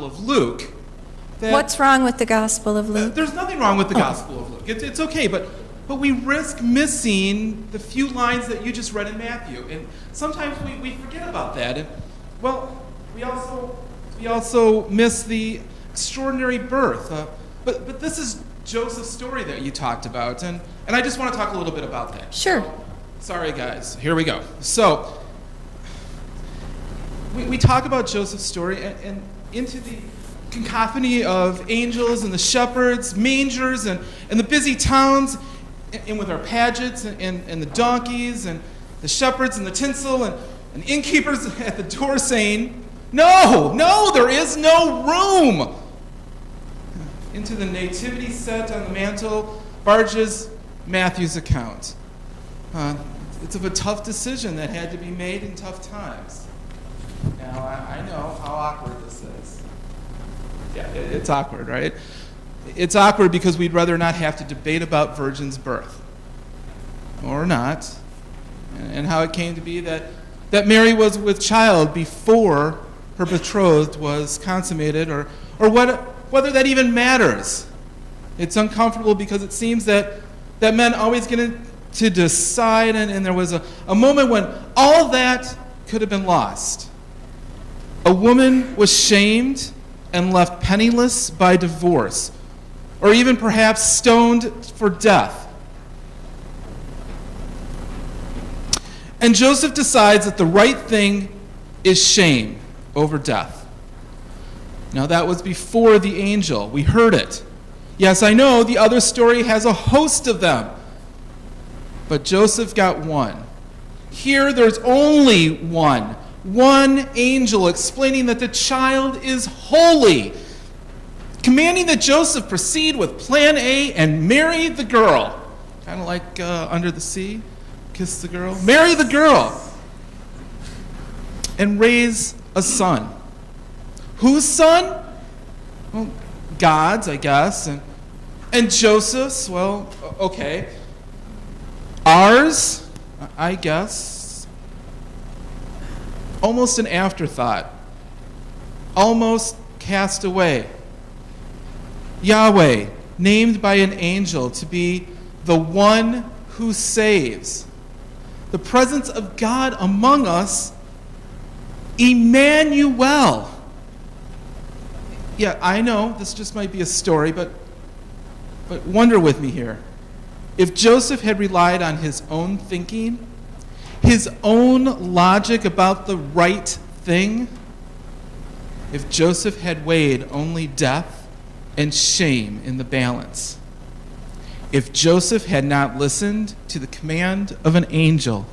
of Luke. What's wrong with the Gospel of Luke? There's nothing wrong with the Gospel of Luke. It's okay, but we risk missing the few lines that you just read in Matthew. And sometimes we forget about that. And, well, we also miss the extraordinary birth. But this is Joseph's story that you talked about. And I just want to talk a little bit about that. Sure. So, sorry, guys. Here we go. So, we talk about Joseph's story and into the cacophony of angels and the shepherds, mangers, and the busy towns, and with our pageants and the donkeys and the shepherds and the tinsel and innkeepers at the door saying, no, there is no room. Into the nativity set on the mantle barges Matthew's account. It's of a tough decision that had to be made in tough times. Now, I know how awkward this is. Yeah, it's awkward, right? It's awkward because we'd rather not have to debate about virgin's birth. Or not. And how it came to be that Mary was with child before her betrothed was consummated, or whether that even matters. It's uncomfortable because it seems that men always get to decide, and there was a moment when all that could have been lost. A woman was shamed and left penniless by divorce, or even perhaps stoned for death. And Joseph decides that the right thing is shame over death. Now, that was before the angel. We heard it. Yes, I know the other story has a host of them, but Joseph got one. Here, there's only one angel explaining that the child is holy, commanding that Joseph proceed with plan A and marry the girl. Kind of like Under the Sea, kiss the girl. Marry the girl and raise a son. Whose son? Well, God's, I guess. And Joseph's, well, okay. Ours, I guess. Almost an afterthought. Almost cast away. Yahweh, named by an angel to be the one who saves. The presence of God among us, Emmanuel. Yeah, I know this just might be a story, but wonder with me here. If Joseph had relied on his own thinking, his own logic about the right thing, if Joseph had weighed only death and shame in the balance, if Joseph had not listened to the command of an angel,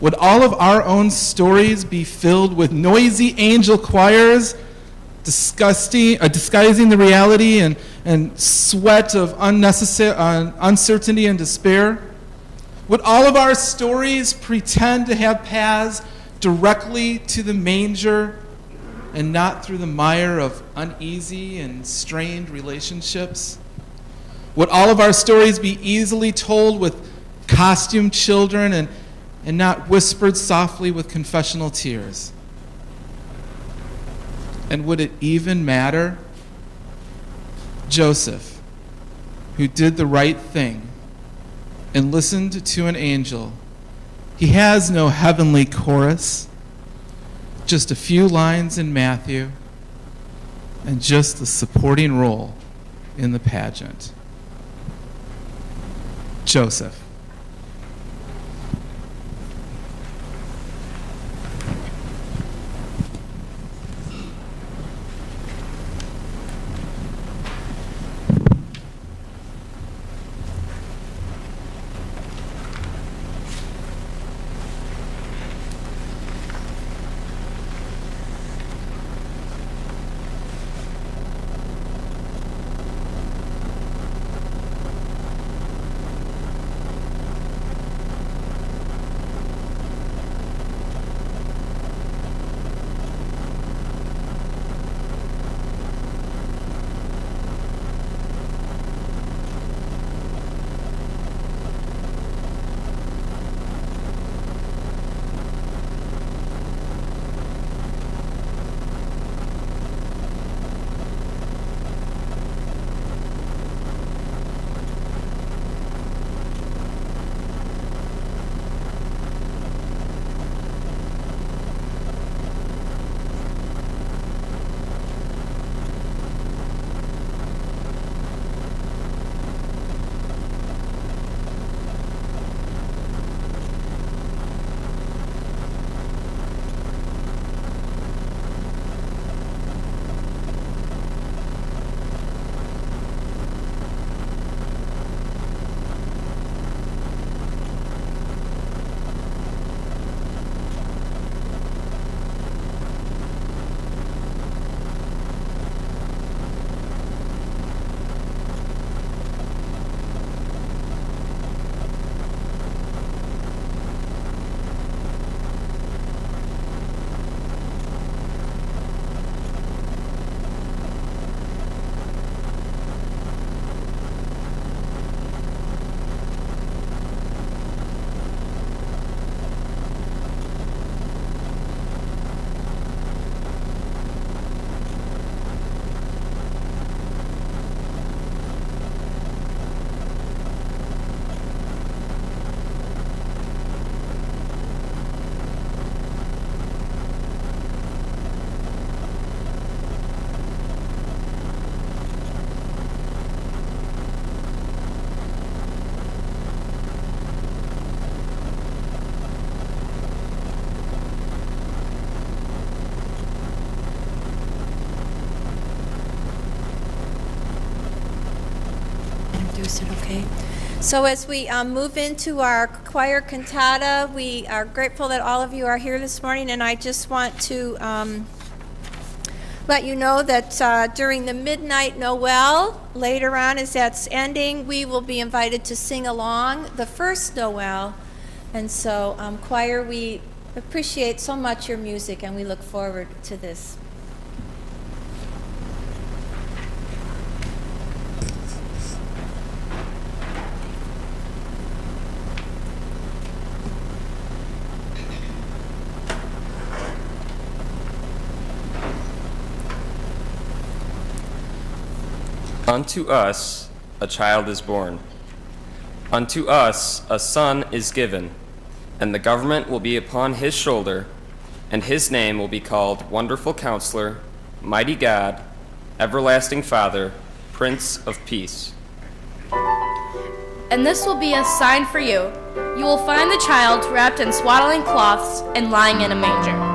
would all of our own stories be filled with noisy angel choirs, disguising the reality and sweat of unnecessary uncertainty and despair? Would all of our stories pretend to have paths directly to the manger and not through the mire of uneasy and strained relationships? Would all of our stories be easily told with costumed children and not whispered softly with confessional tears? And would it even matter? Joseph, who did the right thing and listened to an angel, he has no heavenly chorus, just a few lines in Matthew, and just the supporting role in the pageant. Joseph. introduce it, okay? So as we move into our choir cantata, we are grateful that all of you are here this morning, and I just want to let you know that during the Midnight Noel, later on as that's ending, we will be invited to sing along the first Noel. And so, choir, we appreciate so much your music, and we look forward to this. Unto us a child is born. Unto us a son is given, and the government will be upon his shoulder, and his name will be called Wonderful Counselor, Mighty God, Everlasting Father, Prince of Peace. And this will be a sign for you. You will find the child wrapped in swaddling cloths and lying in a manger.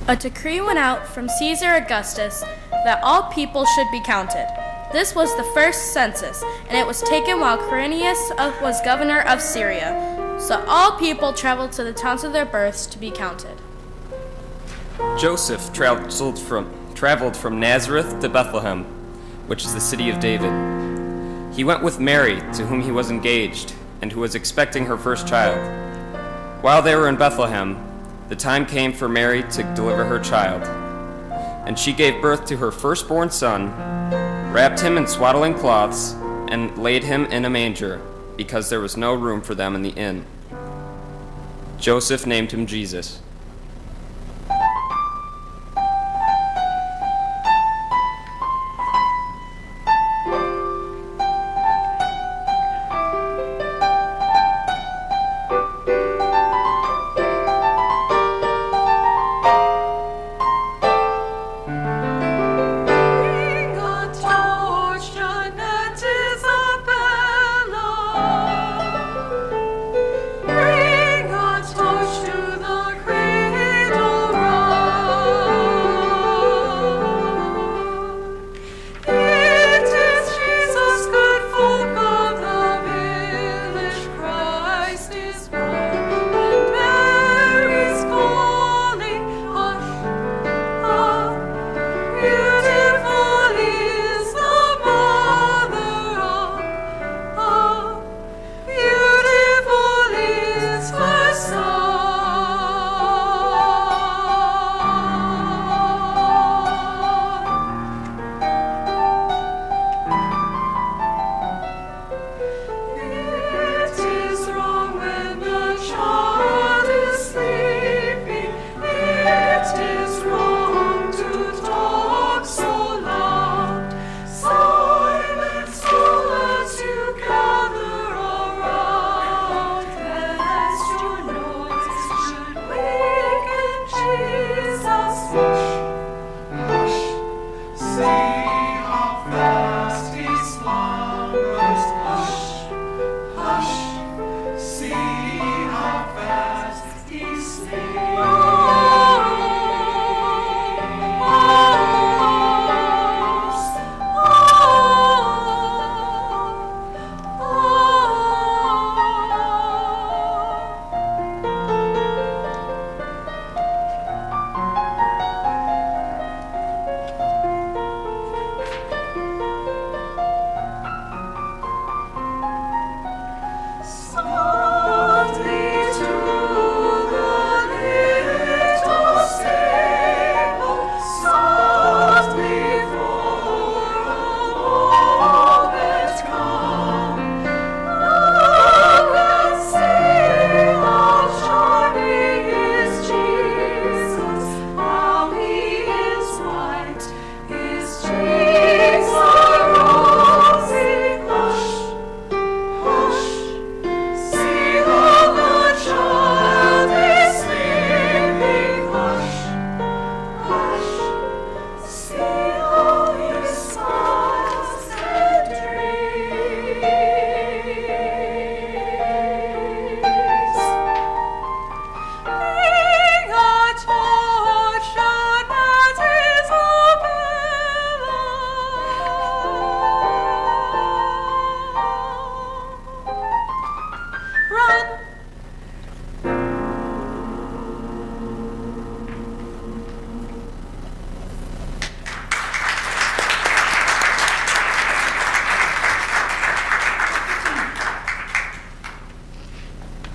A decree went out from Caesar Augustus that all people should be counted. This was the first census, and it was taken while Quirinius was governor of Syria. So all people traveled to the towns of their births to be counted. Joseph traveled from Nazareth to Bethlehem, which is the city of David. He went with Mary, to whom he was engaged, and who was expecting her first child. While they were in Bethlehem, the time came for Mary to deliver her child. And she gave birth to her firstborn son, wrapped him in swaddling cloths, and laid him in a manger, because there was no room for them in the inn. Joseph named him Jesus.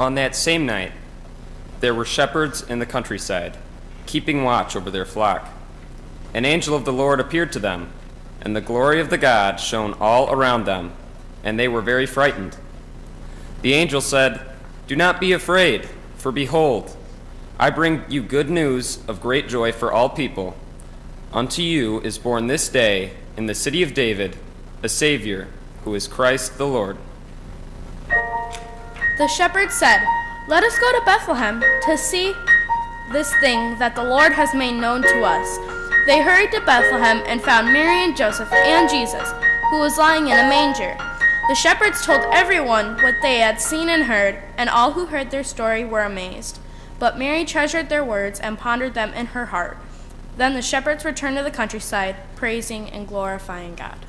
On that same night, there were shepherds in the countryside, keeping watch over their flock. An angel of the Lord appeared to them, and the glory of the God shone all around them, and they were very frightened. The angel said, "Do not be afraid, for behold, I bring you good news of great joy for all people. Unto you is born this day in the city of David a Savior, who is Christ the Lord." The shepherds said, "Let us go to Bethlehem to see this thing that the Lord has made known to us." They hurried to Bethlehem and found Mary and Joseph and Jesus, who was lying in a manger. The shepherds told everyone what they had seen and heard, and all who heard their story were amazed. But Mary treasured their words and pondered them in her heart. Then the shepherds returned to the countryside, praising and glorifying God.